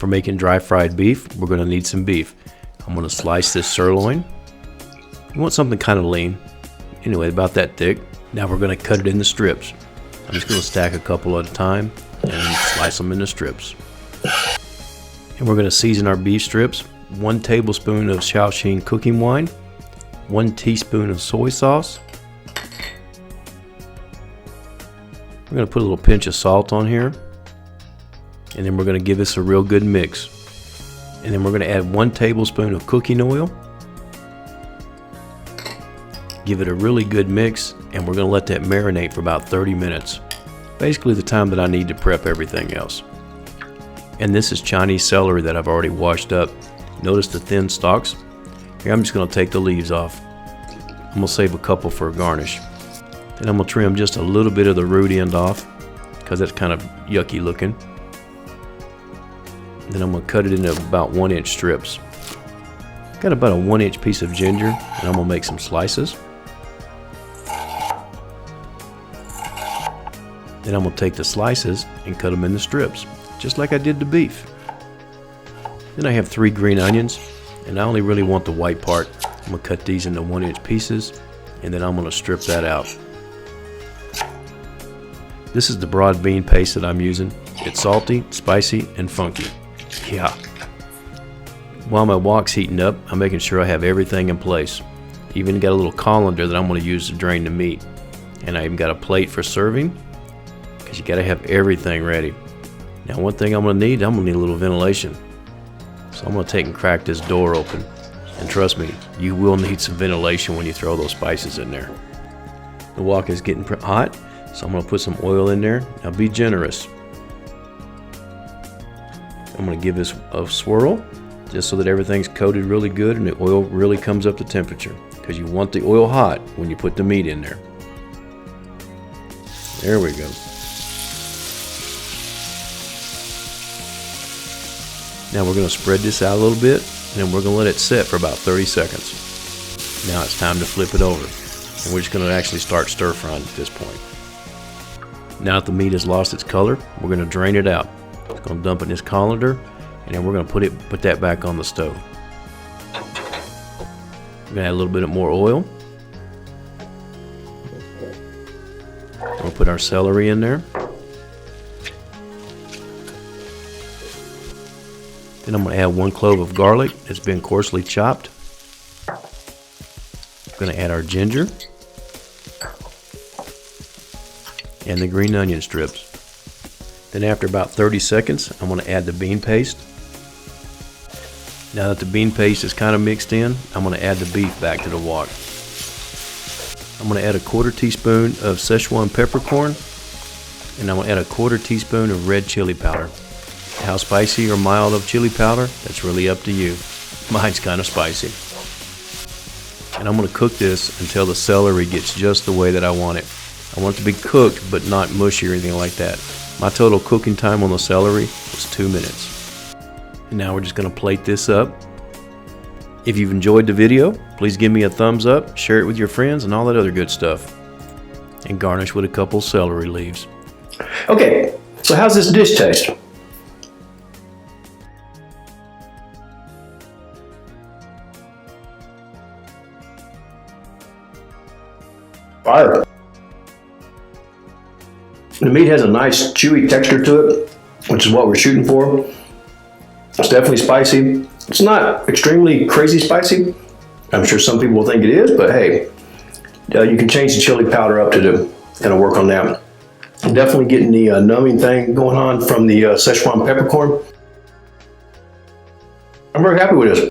For making dry fried beef, we're going to need some beef. I'm going to slice this sirloin. You want something kind of lean. Anyway, about that thick. Now we're going to cut it into strips. I'm just going to stack a couple at a time and slice them into strips. And we're going to season our beef strips. 1 tablespoon of Sichuan cooking wine, 1 teaspoon of soy sauce. We're going to put a little pinch of salt on here. And then we're going to give this a real good mix. And then we're going to add 1 tablespoon of cooking oil. Give it a really good mix, and we're going to let that marinate for about 30 minutes. Basically the time that I need to prep everything else. And this is Chinese celery that I've already washed up. Notice the thin stalks. Here I'm just going to take the leaves off. I'm going to save a couple for a garnish. Then I'm going to trim just a little bit of the root end off because that's kind of yucky looking. Then I'm going to cut it into about 1-inch strips. Got about a 1-inch piece of ginger, and I'm going to make some slices. Then I'm going to take the slices and cut them into strips, just like I did the beef. Then I have 3 green onions, and I only really want the white part. I'm going to cut these into 1-inch pieces, and then I'm going to strip that out. This is the broad bean paste that I'm using. It's salty, spicy, and funky. Yeah. While my wok's heating up, I'm making sure I have everything in place. Even got a little colander that I'm going to use to drain the meat. And I even got a plate for serving, because you got to have everything ready. Now one thing I'm going to need a little ventilation. So I'm going to take and crack this door open. And trust me, you will need some ventilation when you throw those spices in there. The wok is getting hot, so I'm going to put some oil in there. Now be generous. I'm going to give this a swirl just so that everything's coated really good and the oil really comes up to temperature, because you want the oil hot when you put the meat in there. There we go. Now we're going to spread this out a little bit, and then we're going to let it set for about 30 seconds. Now it's time to flip it over, and we're just going to actually start stir frying at this point. Now that the meat has lost its color, we're going to drain it out. It's going to dump in this colander, and then we're going to put that back on the stove. We're going to add a little bit more oil. We'll put our celery in there. Then I'm going to add 1 clove of garlic that's been coarsely chopped. I'm going to add our ginger and the green onion strips. Then after about 30 seconds, I'm going to add the bean paste. Now that the bean paste is kind of mixed in, I'm going to add the beef back to the wok. I'm going to add a 1/4 teaspoon of Sichuan Peppercorn, and I'm going to add a 1/4 teaspoon of red chili powder. How spicy or mild of chili powder, that's really up to you. Mine's kind of spicy. And I'm going to cook this until the celery gets just the way that I want it. I want it to be cooked but not mushy or anything like that. My total cooking time on the celery was 2 minutes. And now we're just going to plate this up. If you've enjoyed the video, please give me a thumbs up, share it with your friends, and all that other good stuff. And garnish with a couple celery leaves. Okay, so how's this dish taste? Fire. The meat has a nice chewy texture to it, which is what we're shooting for. It's definitely spicy. It's not extremely crazy spicy. I'm sure some people will think it is, but hey, you can change the chili powder up to kind of work on that. I'm definitely getting the numbing thing going on from the Sichuan peppercorn. I'm very happy with this.